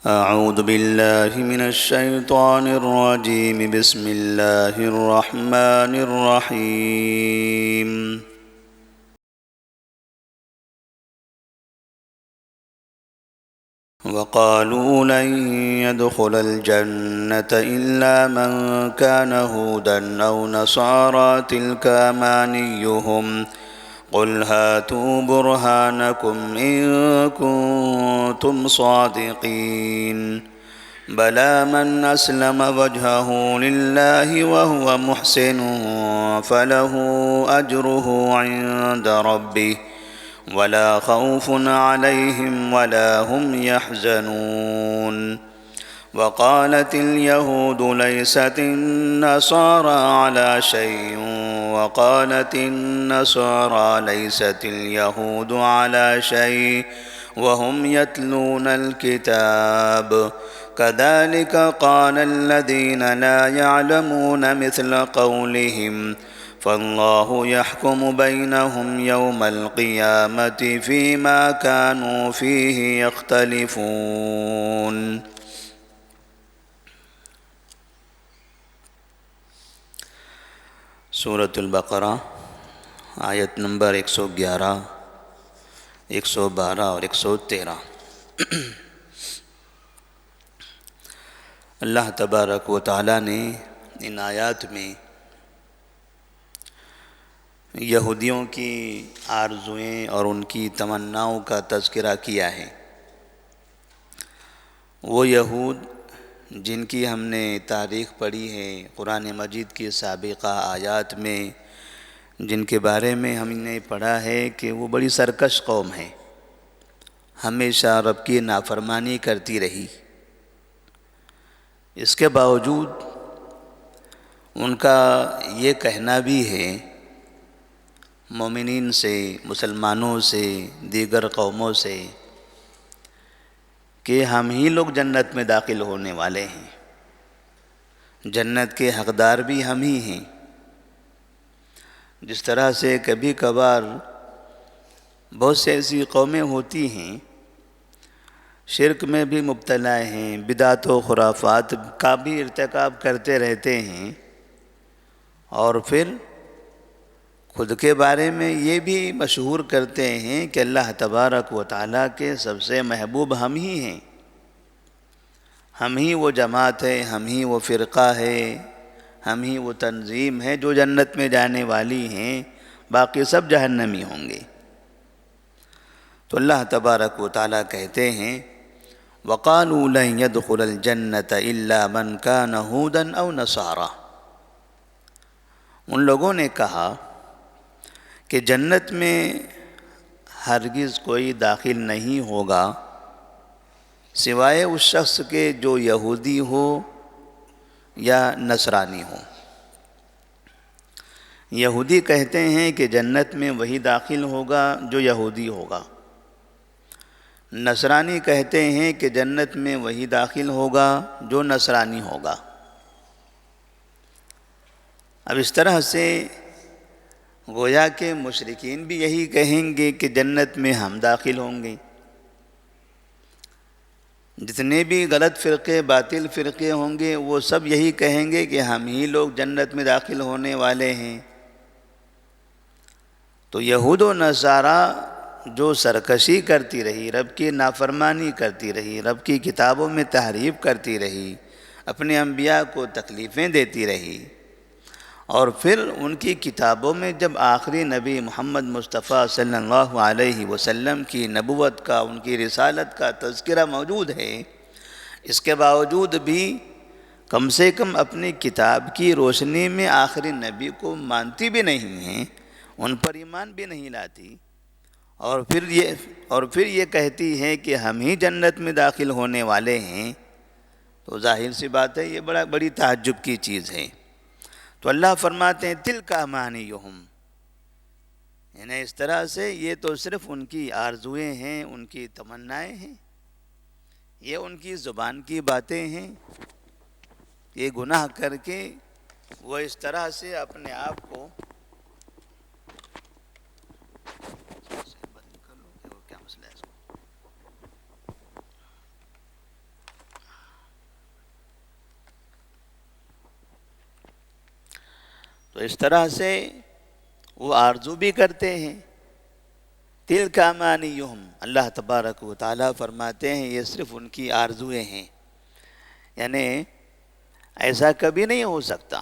أعوذ بالله من الشيطان الرجيم بسم الله الرحمن الرحيم وقالوا لن يدخل الجنة إلا من كان هودا أو نصارى تلك أمانيهم قل هاتوا برهانكم إن كنتم صادقين بلى من أسلم وجهه لله وهو محسن فله أجره عند ربه ولا خوف عليهم ولا هم يحزنون وقالت اليهود ليست النصارى على شيء وقالت النصارى ليست اليهود على شيء وهم يتلون الكتاب كذلك قال الذين لا يعلمون مثل قولهم فالله يحكم بينهم يوم القيامة فيما كانوا فيه يختلفون. سورۃ البقرہ آیت نمبر 111، 112 اور 113۔ اللہ تبارک و تعالیٰ نے ان آیات میں یہودیوں کی آرزوئیں اور ان کی تمناؤں کا تذکرہ کیا ہے۔ وہ یہود جن کی ہم نے تاریخ پڑھی ہے قرآن مجید کی سابقہ آیات میں، جن کے بارے میں ہم نے پڑھا ہے کہ وہ بڑی سرکش قوم ہے، ہمیشہ رب کی نافرمانی کرتی رہی۔ اس کے باوجود ان کا یہ کہنا بھی ہے مومنین سے، مسلمانوں سے، دیگر قوموں سے کہ ہم ہی لوگ جنت میں داخل ہونے والے ہیں، جنت کے حقدار بھی ہم ہی ہیں۔ جس طرح سے کبھی کبھار بہت سی ایسی قومیں ہوتی ہیں شرک میں بھی مبتلا ہیں، بدعت و خرافات کا بھی ارتکاب کرتے رہتے ہیں، اور پھر خود کے بارے میں یہ بھی مشہور کرتے ہیں کہ اللہ تبارک و تعالیٰ کے سب سے محبوب ہم ہی ہیں، ہم ہی وہ جماعت ہے، ہم ہی وہ فرقہ ہے، ہم ہی وہ تنظیم ہے جو جنت میں جانے والی ہیں، باقی سب جہنمی ہوں گے۔ تو اللہ تبارک و تعالیٰ کہتے ہیں وَقَالُوا لَن يَدْخُلَ الْجَنَّةَ إِلَّا مَنْ كَانَ هُودًا أَوْ نَصَارَىٰ۔ ان لوگوں نے کہا کہ جنت میں ہرگز کوئی داخل نہیں ہوگا سوائے اس شخص کے جو یہودی ہو یا نصرانی ہو۔ یہودی کہتے ہیں کہ جنت میں وہی داخل ہوگا جو یہودی ہوگا، نصرانی کہتے ہیں کہ جنت میں وہی داخل ہوگا جو نصرانی ہوگا۔ اب اس طرح سے گویا کہ مشرکین بھی یہی کہیں گے کہ جنت میں ہم داخل ہوں گے، جتنے بھی غلط فرقے، باطل فرقے ہوں گے وہ سب یہی کہیں گے کہ ہم ہی لوگ جنت میں داخل ہونے والے ہیں۔ تو یہود و نصارہ جو سرکشی کرتی رہی، رب کی نافرمانی کرتی رہی، رب کی کتابوں میں تحریف کرتی رہی، اپنے انبیاء کو تکلیفیں دیتی رہی، اور پھر ان کی کتابوں میں جب آخری نبی محمد مصطفیٰ صلی اللہ علیہ وسلم کی نبوت کا، ان کی رسالت کا تذکرہ موجود ہے، اس کے باوجود بھی کم سے کم اپنی کتاب کی روشنی میں آخری نبی کو مانتی بھی نہیں ہیں، ان پر ایمان بھی نہیں لاتی، اور پھر یہ کہتی ہے کہ ہم ہی جنت میں داخل ہونے والے ہیں، تو ظاہر سی بات ہے یہ بڑی تعجب کی چیز ہے۔ تو اللہ فرماتے ہیں تِلْکَ أَمَانِيُّهُمْ، یعنی اس طرح سے یہ تو صرف ان کی آرزویں ہیں، ان کی تمنائیں ہیں، یہ ان کی زبان کی باتیں ہیں، یہ گناہ کر کے وہ اس طرح سے اپنے آپ کو کیا مسئلہ ہے اس کو تو اس طرح سے وہ آرزو بھی کرتے ہیں. تِلْكَ أَمَانِيُّهُمْ، اللہ تبارک و تعالیٰ فرماتے ہیں یہ صرف ان کی آرزویں ہیں. یعنی ایسا کبھی نہیں ہو سکتا،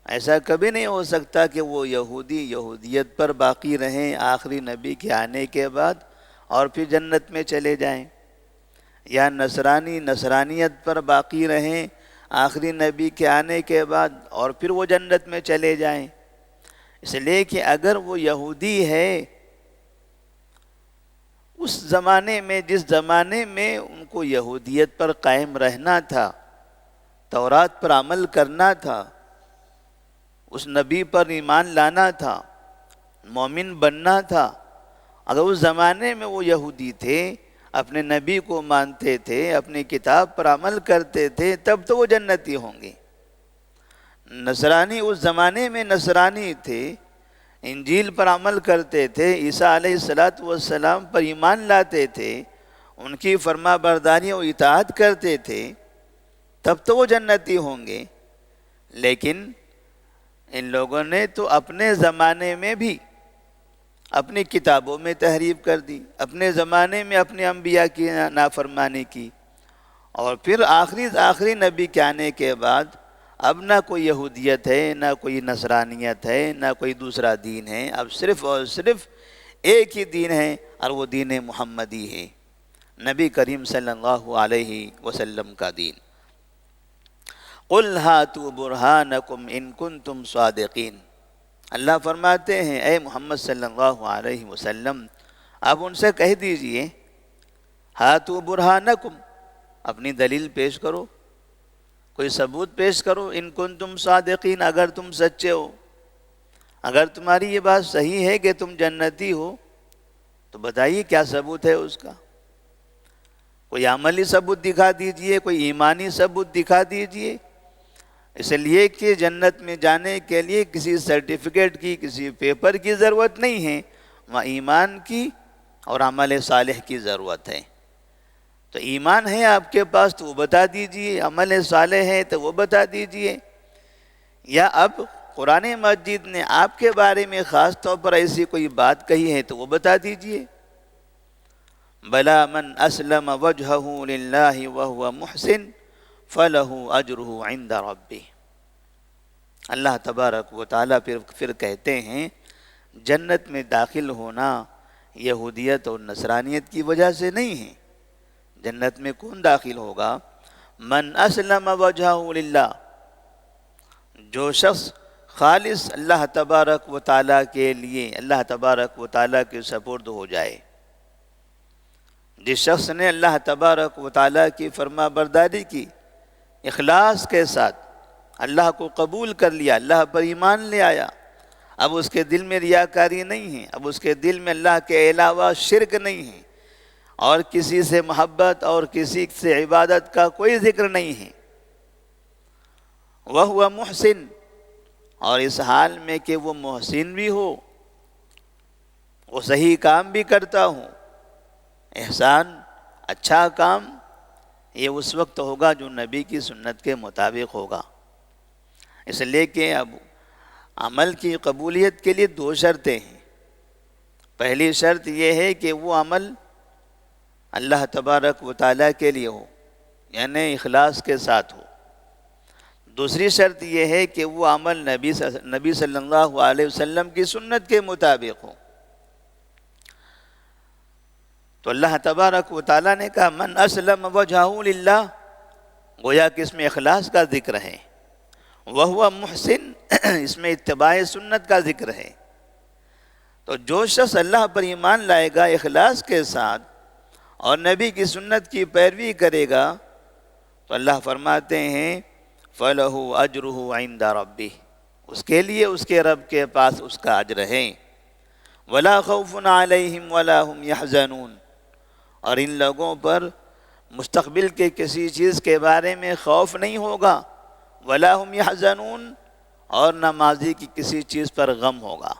ایسا کبھی نہیں ہو سکتا کہ وہ یہودیت پر باقی رہیں آخری نبی کے آنے کے بعد اور پھر جنت میں چلے جائیں، یا نصرانیت پر باقی رہیں آخری نبی کے آنے کے بعد اور پھر وہ جنت میں چلے جائیں. اس لیے کہ اگر وہ یہودی ہے اس زمانے میں، جس زمانے میں ان کو یہودیت پر قائم رہنا تھا، تورات پر عمل کرنا تھا، اس نبی پر ایمان لانا تھا، مومن بننا تھا، اگر اس زمانے میں وہ یہودی تھے، اپنے نبی کو مانتے تھے، اپنی کتاب پر عمل کرتے تھے، تب تو وہ جنتی ہوں گے. نصرانی اس زمانے میں نصرانی تھے، انجیل پر عمل کرتے تھے، عیسیٰ علیہ السلام پر ایمان لاتے تھے، ان کی فرما برداری و اطاعت کرتے تھے، تب تو وہ جنتی ہوں گے. لیکن ان لوگوں نے تو اپنے زمانے میں بھی اپنی کتابوں میں تحریف کر دی، اپنے زمانے میں اپنے انبیاء کی نافرمانی کی، اور پھر آخری نبی کے آنے کے بعد اب نہ کوئی یہودیت ہے، نہ کوئی نصرانیت ہے، نہ کوئی دوسرا دین ہے، اب صرف اور صرف ایک ہی دین ہے، اور وہ دین محمدی ہے، نبی کریم صلی اللہ علیہ وسلم کا دین. قُلْ هَاتُوا بُرْهَانَكُمْ إِن كُنتُمْ صَادِقِينَ. اللہ فرماتے ہیں اے محمد صلی اللہ علیہ وسلم، آپ ان سے کہہ دیجئے ہاتوا برہانکم، اپنی دلیل پیش کرو، کوئی ثبوت پیش کرو، ان کنتم صادقین، اگر تم سچے ہو، اگر تمہاری یہ بات صحیح ہے کہ تم جنتی ہو تو بتائیے کیا ثبوت ہے اس کا. کوئی عملی ثبوت دکھا دیجئے، کوئی ایمانی ثبوت دکھا دیجئے. اس لیے کہ جنت میں جانے کے لیے کسی سرٹیفکیٹ کی، کسی پیپر کی ضرورت نہیں ہے، وہاں ایمان کی اور عمل صالح کی ضرورت ہے. تو ایمان ہے آپ کے پاس تو وہ بتا دیجئے، عمل صالح ہے تو وہ بتا دیجئے. یا اب قرآن مجید نے آپ کے بارے میں خاص طور پر ایسی کوئی بات کہی ہے تو وہ بتا دیجئے. بلا من اسلم وجہہ للہ وہو محسن فلہ اجرہ عند ربہ. اللہ تبارک و تعالیٰ پھر کہتے ہیں جنت میں داخل ہونا یہودیت اور نصرانیت کی وجہ سے نہیں ہے. جنت میں کون داخل ہوگا؟ من اسلم وجہہ للہ، جو شخص خالص اللہ تبارک و تعالیٰ کے لیے، اللہ تبارک و تعالیٰ کے سپرد ہو جائے. جس شخص نے اللہ تبارک و تعالیٰ کی فرما برداری کی، اخلاص کے ساتھ اللہ کو قبول کر لیا، اللہ پر ایمان لے آیا، اب اس کے دل میں ریاکاری نہیں ہے، اب اس کے دل میں اللہ کے علاوہ شرک نہیں ہے، اور کسی سے محبت اور کسی سے عبادت کا کوئی ذکر نہیں ہے. وَهُوَ محسن، اور اس حال میں کہ وہ محسن بھی ہو، وہ صحیح کام بھی کرتا ہوں. احسان، اچھا کام، یہ اس وقت ہوگا جو نبی کی سنت کے مطابق ہوگا. اس لیے کہ اب عمل کی قبولیت کے لیے دو شرطیں ہیں. پہلی شرط یہ ہے کہ وہ عمل اللہ تبارک و تعالیٰ کے لیے ہو، یعنی اخلاص کے ساتھ ہو. دوسری شرط یہ ہے کہ وہ عمل نبی صلی اللہ علیہ وسلم کی سنت کے مطابق ہو. تو اللہ تبارک و تعالیٰ نے کہا من اسلم وجہہ للہ، گویا کہ اس میں اخلاص کا ذکر ہے. وہو محسن، اس میں اتباع سنت کا ذکر ہے. تو جو شخص اللہ پر ایمان لائے گا اخلاص کے ساتھ اور نبی کی سنت کی پیروی کرے گا تو اللہ فرماتے ہیں فَلَهُ أَجْرُهُ عِنْدَ رَبِّهِ، اس کے لیے اس کے رب کے پاس اس کا اجر ہے. وَلَا خَوْفٌ عَلَيْهِمْ وَلَا هُمْ يَحْزَنُونَ، اور ان لوگوں پر مستقبل کے کسی چیز کے بارے میں خوف نہیں ہوگا. وَلَا هُمْ يَحْزَنُونَ، اور نہ ماضی کی کسی چیز پر غم ہوگا،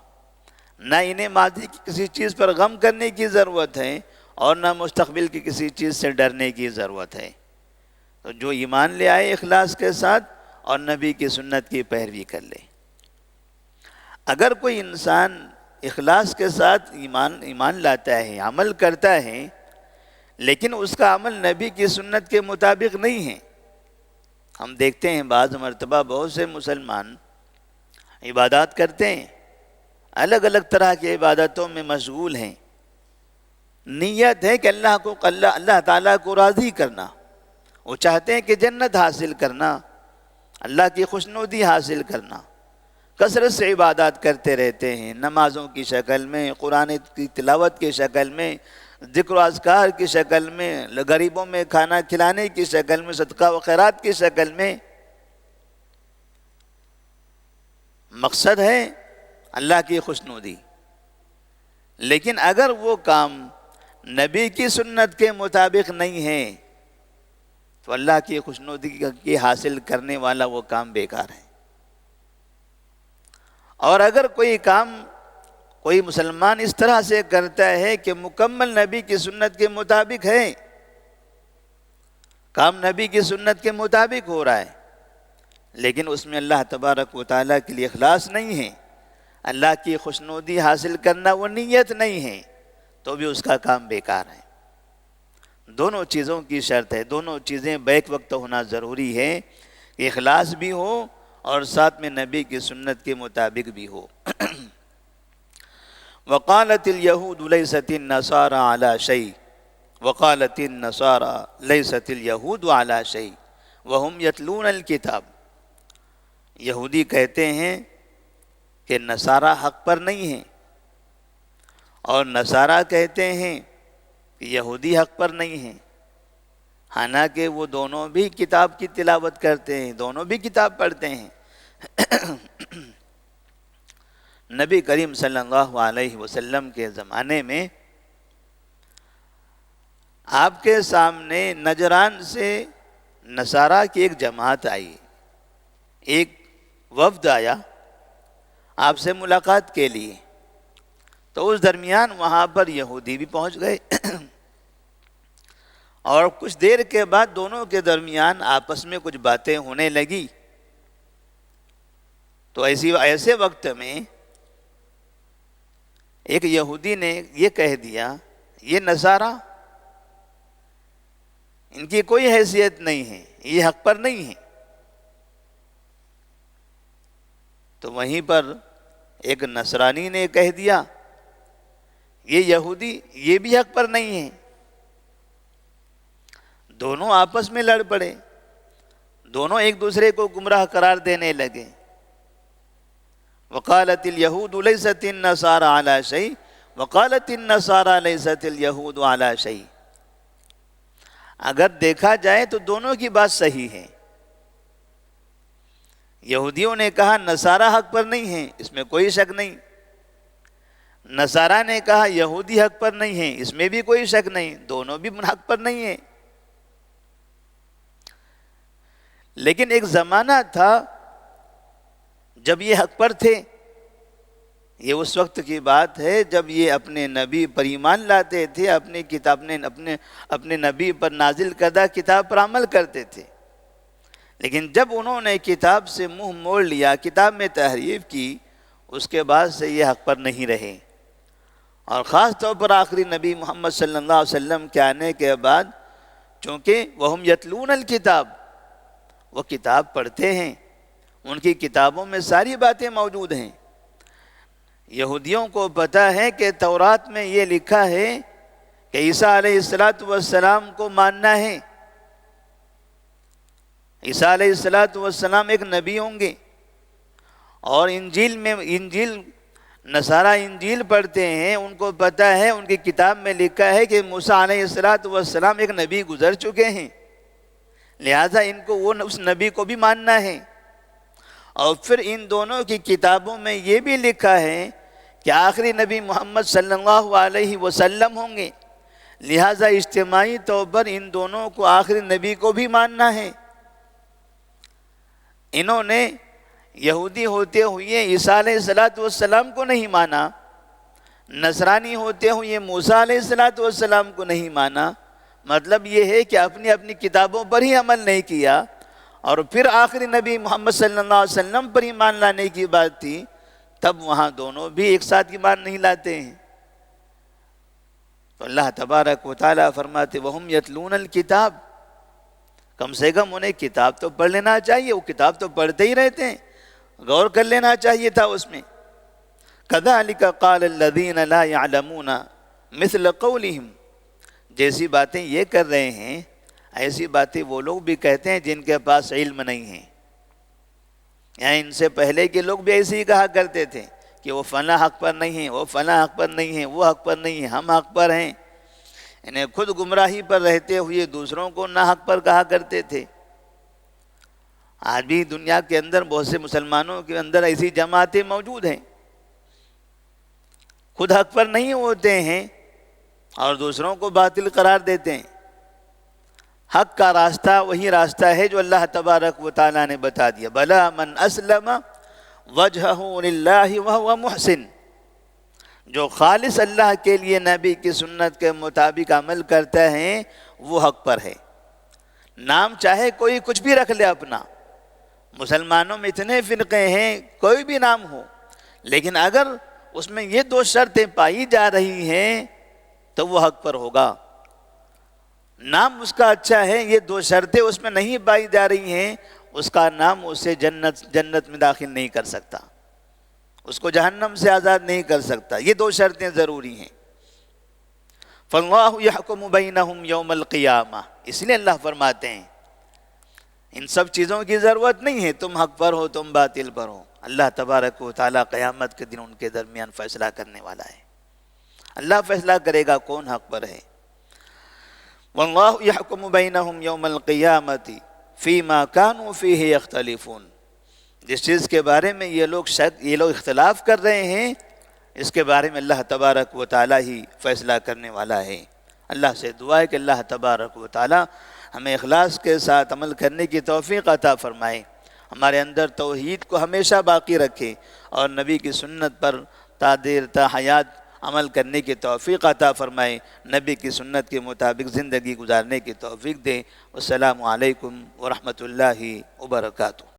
نہ انہیں ماضی کی کسی چیز پر غم کرنے کی ضرورت ہے اور نہ مستقبل کی کسی چیز سے ڈرنے کی ضرورت ہے. تو جو ایمان لے آئے اخلاص کے ساتھ اور نبی کی سنت کی پیروی کر لے. اگر کوئی انسان اخلاص کے ساتھ ایمان لاتا ہے، عمل کرتا ہے، لیکن اس کا عمل نبی کی سنت کے مطابق نہیں ہے. ہم دیکھتے ہیں بعض مرتبہ بہت سے مسلمان عبادات کرتے ہیں، الگ الگ طرح کی عبادتوں میں مشغول ہیں، نیت ہے کہ اللہ تعالیٰ کو راضی کرنا، وہ چاہتے ہیں کہ جنت حاصل کرنا، اللہ کی خوشنودی حاصل کرنا. کثرت سے عبادات کرتے رہتے ہیں، نمازوں کی شکل میں، قرآن کی تلاوت کی شکل میں، ذکر و اذکار کی شکل میں، غریبوں میں کھانا کھلانے کی شکل میں، صدقہ و خیرات کی شکل میں. مقصد ہے اللہ کی خوشنودی. لیکن اگر وہ کام نبی کی سنت کے مطابق نہیں ہے تو اللہ کی خوشنودی کی حاصل کرنے والا وہ کام بیکار ہے. اور اگر کوئی مسلمان اس طرح سے کرتا ہے کہ مکمل نبی کی سنت کے مطابق ہے، کام نبی کی سنت کے مطابق ہو رہا ہے، لیکن اس میں اللہ تبارک و تعالیٰ کے لیے اخلاص نہیں ہے، اللہ کی خوشنودی حاصل کرنا وہ نیت نہیں ہے، تو بھی اس کا کام بیکار ہے. دونوں چیزوں کی شرط ہے، دونوں چیزیں بیک وقت ہونا ضروری ہے، کہ اخلاص بھی ہو اور ساتھ میں نبی کی سنت کے مطابق بھی ہو. وقالت اليهود ليست النصارى على شيء وقالت النصارى ليست اليهود على شيء وهم يتلون الكتاب. یہودی کہتے ہیں کہ نصارہ حق پر نہیں ہیں، اور نصارہ کہتے ہیں کہ یہودی حق پر نہیں ہیں، حالانکہ وہ دونوں بھی کتاب کی تلاوت کرتے ہیں، دونوں بھی کتاب پڑھتے ہیں. نبی کریم صلی اللہ علیہ وسلم کے زمانے میں آپ کے سامنے نجران سے نصارہ کی ایک جماعت آئی، ایک وفد آیا آپ سے ملاقات کے لیے. تو اس درمیان وہاں پر یہودی بھی پہنچ گئے اور کچھ دیر کے بعد دونوں کے درمیان آپس میں کچھ باتیں ہونے لگی. تو ایسے وقت میں ایک یہودی نے یہ کہہ دیا، یہ نصارہ، ان کی کوئی حیثیت نہیں ہے، یہ حق پر نہیں ہے. تو وہیں پر ایک نصرانی نے کہہ دیا، یہ یہودی، یہ بھی حق پر نہیں ہے. دونوں آپس میں لڑ پڑے، دونوں ایک دوسرے کو گمراہ قرار دینے لگے. وقالت اليهود ليست النصارى على شيء وقالت النصارى ليست اليهود على شيء. اگر دیکھا جائے تو دونوں کی بات صحیح ہے. یہودیوں نے کہا نصارہ حق پر نہیں ہیں، اس میں کوئی شک نہیں. نصارہ نے کہا یہودی حق پر نہیں ہیں، اس میں بھی کوئی شک نہیں، دونوں بھی حق پر نہیں ہیں. لیکن ایک زمانہ تھا جب یہ حق پر تھے. یہ اس وقت کی بات ہے جب یہ اپنے نبی پر ایمان لاتے تھے، اپنے نبی پر نازل کردہ کتاب پر عمل کرتے تھے. لیکن جب انہوں نے کتاب سے منہ موڑ لیا، کتاب میں تحریف کی، اس کے بعد سے یہ حق پر نہیں رہے. اور خاص طور پر آخری نبی محمد صلی اللہ علیہ وسلم کے آنے کے بعد، چونکہ وہم یتلون الکتاب، وہ کتاب پڑھتے ہیں، ان کی کتابوں میں ساری باتیں موجود ہیں. یہودیوں کو پتہ ہے کہ تورات میں یہ لکھا ہے کہ عیسیٰ علیہ السلام کو ماننا ہے، عیسیٰ علیہ السلام ایک نبی ہوں گے. اور انجیل نصارہ انجیل پڑھتے ہیں، ان کو پتہ ہے، ان کی کتاب میں لکھا ہے کہ موسیٰ علیہ السلام ایک نبی گزر چکے ہیں، لہٰذا ان کو اس نبی کو بھی ماننا ہے. اور پھر ان دونوں کی کتابوں میں یہ بھی لکھا ہے کہ آخری نبی محمد صلی اللہ علیہ وسلم ہوں گے، لہٰذا اجتماعی طور پر ان دونوں کو آخری نبی کو بھی ماننا ہے. انہوں نے یہودی ہوتے ہوئے عیسیٰ علیہ السلام کو نہیں مانا، نصرانی ہوتے ہوئے موسیٰ علیہ السلام کو نہیں مانا. مطلب یہ ہے کہ اپنی کتابوں پر ہی عمل نہیں کیا، اور پھر آخری نبی محمد صلی اللہ علیہ وسلم پر ایمان لانے کی بات تھی، تب وہاں دونوں بھی ایک ساتھ ایمان نہیں لاتے ہیں۔ تو اللہ تبارک و تعالیٰ فرماتے وَهُمْ يَتْلُونَ الْكِتَابِ، کم سے کم انہیں کتاب تو پڑھ لینا چاہیے، وہ کتاب تو پڑھتے ہی رہتے ہیں، غور کر لینا چاہیے تھا اس میں۔ كَذَلِكَ قَالَ الَّذِينَ لَا يَعْلَمُونَ مِثْلَ قَوْلِهِمْ، جیسی باتیں یہ کر رہے ہیں ایسی باتیں وہ لوگ بھی کہتے ہیں جن کے پاس علم نہیں ہے۔ یعنی ان سے پہلے کے لوگ بھی ایسے ہی کہا کرتے تھے کہ وہ فلاں حق پر نہیں ہیں، وہ فلاں حق پر نہیں ہیں، وہ حق پر نہیں ہیں، ہم حق پر ہیں۔ انہیں خود گمراہی پر رہتے ہوئے دوسروں کو نہ حق پر کہا کرتے تھے۔ آج بھی دنیا کے اندر بہت سے مسلمانوں کے اندر ایسی جماعتیں موجود ہیں، خود حق پر نہیں ہوتے ہیں اور دوسروں کو باطل قرار دیتے ہیں۔ حق کا راستہ وہی راستہ ہے جو اللہ تبارک و تعالیٰ نے بتا دیا، بلا من اسلم وجہہ للہ وہو محسن، جو خالص اللہ کے لیے نبی کی سنت کے مطابق عمل کرتا ہے وہ حق پر ہے۔ نام چاہے کوئی کچھ بھی رکھ لے اپنا، مسلمانوں میں اتنے فرقے ہیں، کوئی بھی نام ہو، لیکن اگر اس میں یہ دو شرطیں پائی جا رہی ہیں تو وہ حق پر ہوگا۔ نام اس کا اچھا ہے، یہ دو شرطیں اس میں نہیں پائی جا رہی ہیں، اس کا نام اسے جنت میں داخل نہیں کر سکتا، اس کو جہنم سے آزاد نہیں کر سکتا۔ یہ دو شرطیں ضروری ہیں۔ فَاللَّهُ يَحْكُمُ بَيْنَهُمْ يَوْمَ الْقِيَامَةِ، اس لیے اللہ فرماتے ہیں ان سب چیزوں کی ضرورت نہیں ہے، تم حق پر ہو تم باطل پر ہو، اللہ تبارک و تعالیٰ قیامت کے دن ان کے درمیان فیصلہ کرنے والا ہے۔ اللہ فیصلہ کرے گا کون حق پر ہے۔ وَاللَّهُ يَحْكُمُ بَيْنَهُمْ يَوْمَ الْقِيَامَةِ فِي مَا كَانُوا فِيهِ يَخْتَلِفُونَ، جس چیز کے بارے میں یہ لوگ اختلاف کر رہے ہیں، اس کے بارے میں اللہ تبارک و تعالیٰ ہی فیصلہ کرنے والا ہے۔ اللہ سے دعا ہے کہ اللہ تبارک و تعالیٰ ہمیں اخلاص کے ساتھ عمل کرنے کی توفیق عطا فرمائے، ہمارے اندر توحید کو ہمیشہ باقی رکھے اور نبی کی سنت پر تا دیر تا حیات عمل کرنے کی توفیق عطا فرمائے، نبی کی سنت کے مطابق زندگی گزارنے کی توفیق دے۔ السلام علیکم ورحمۃ اللہ وبرکاتہ۔